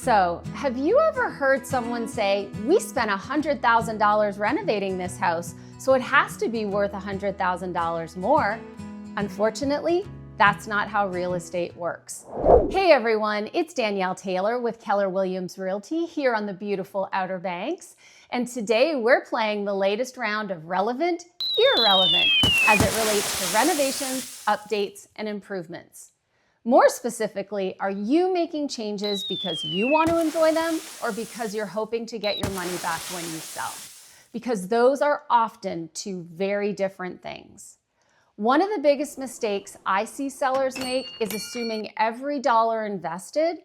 So, have you ever heard someone say, we spent $100,000 renovating this house, so it has to be worth $100,000 more? Unfortunately, that's not how real estate works. Hey everyone, it's Danielle Taylor with Keller Williams Realty here on the beautiful Outer Banks. And today we're playing the latest round of Relevant, Irrelevant as it relates to renovations, updates, and improvements. More specifically, are you making changes because you want to enjoy them or because you're hoping to get your money back when you sell? Because those are often two very different things. One of the biggest mistakes I see sellers make is assuming every dollar invested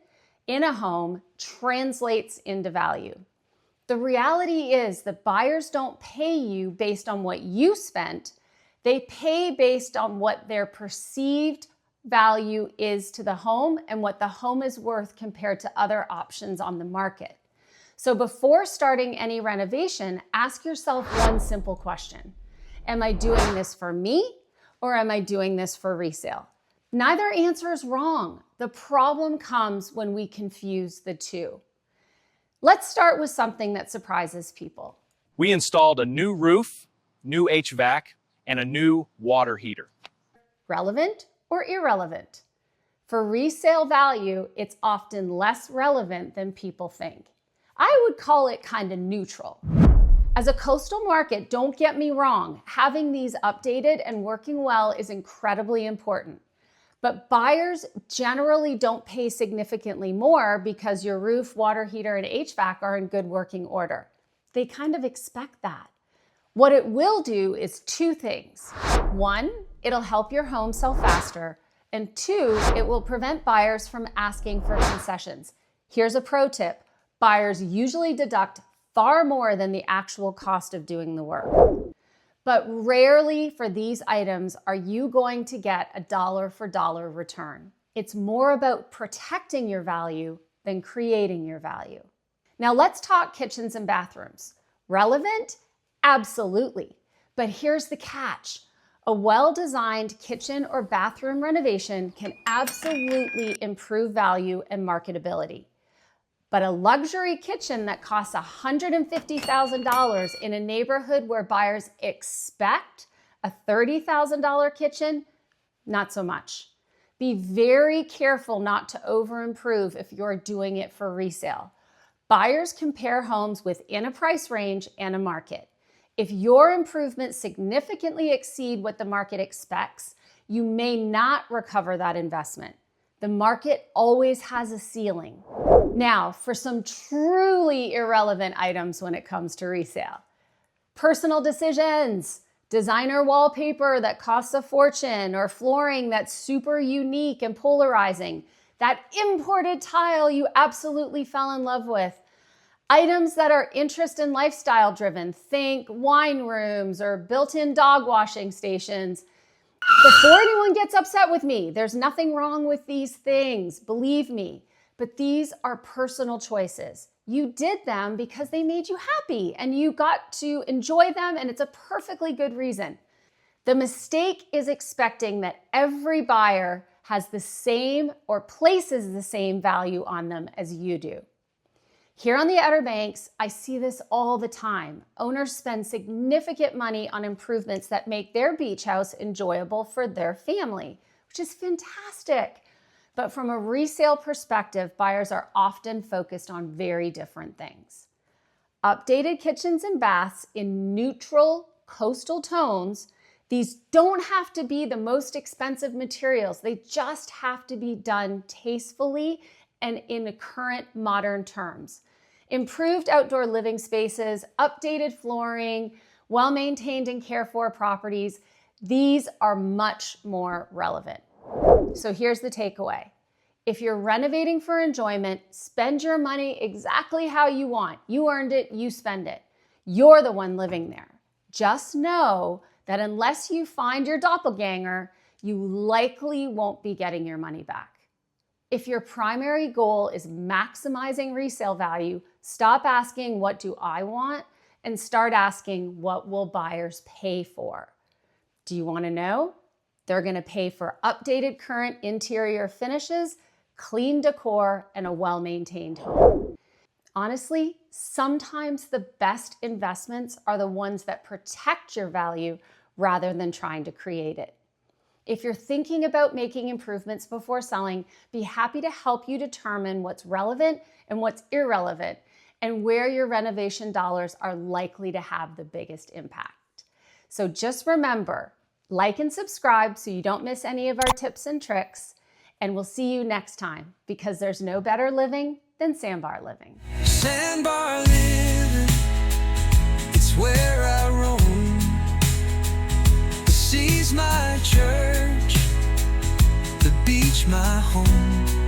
in a home translates into value. The reality is that buyers don't pay you based on what you spent. They pay based on what their perceived value is to the home and what the home is worth compared to other options on the market. So before starting any renovation, ask yourself one simple question. Am I doing this for me or am I doing this for resale? Neither answer is wrong. The problem comes when we confuse the two. Let's start with something that surprises people. We installed a new roof, new HVAC, and a new water heater. Relevant or irrelevant? For resale value, it's often less relevant than people think. I would call it kind of neutral. As a coastal market, don't get me wrong, having these updated and working well is incredibly important. But buyers generally don't pay significantly more because your roof, water heater, and HVAC are in good working order. They kind of expect that. What it will do is two things. One, it'll help your home sell faster. And two, it will prevent buyers from asking for concessions. Here's a pro tip. Buyers usually deduct far more than the actual cost of doing the work. But rarely for these items are you going to get a dollar for dollar return. It's more about protecting your value than creating your value. Now let's talk kitchens and bathrooms. Relevant? Absolutely. But here's the catch. A well-designed kitchen or bathroom renovation can absolutely improve value and marketability. But a luxury kitchen that costs $150,000 in a neighborhood where buyers expect a $30,000 kitchen, not so much. Be very careful not to over-improve if you're doing it for resale. Buyers compare homes within a price range and a market. If your improvements significantly exceed what the market expects, you may not recover that investment. The market always has a ceiling. Now, for some truly irrelevant items when it comes to resale. Personal decisions, designer wallpaper that costs a fortune, or flooring that's super unique and polarizing, that imported tile you absolutely fell in love with. Items that are interest and lifestyle driven, think wine rooms or built-in dog washing stations. Before anyone gets upset with me, there's nothing wrong with these things, believe me, but these are personal choices. You did them because they made you happy and you got to enjoy them, and it's a perfectly good reason. The mistake is expecting that every buyer has the same or places the same value on them as you do. Here on the Outer Banks, I see this all the time. Owners spend significant money on improvements that make their beach house enjoyable for their family, which is fantastic. But from a resale perspective, buyers are often focused on very different things. Updated kitchens and baths in neutral coastal tones. These don't have to be the most expensive materials. They just have to be done tastefully and in the current modern terms. Improved outdoor living spaces, updated flooring, well-maintained and cared for properties, these are much more relevant. So here's the takeaway. If you're renovating for enjoyment, spend your money exactly how you want. You earned it, you spend it. You're the one living there. Just know that unless you find your doppelganger, you likely won't be getting your money back. If your primary goal is maximizing resale value, stop asking, what do I want? And start asking, what will buyers pay for? Do you want to know? They're going to pay for updated current interior finishes, clean decor, and a well-maintained home. Honestly, sometimes the best investments are the ones that protect your value rather than trying to create it. If you're thinking about making improvements before selling, be happy to help you determine what's relevant and what's irrelevant, and where your renovation dollars are likely to have the biggest impact. So just remember, like and subscribe so you don't miss any of our tips and tricks, and we'll see you next time, because there's no better living than Sandbar living. Sandbar living, it's where I roam. The sea's my church, the beach my home.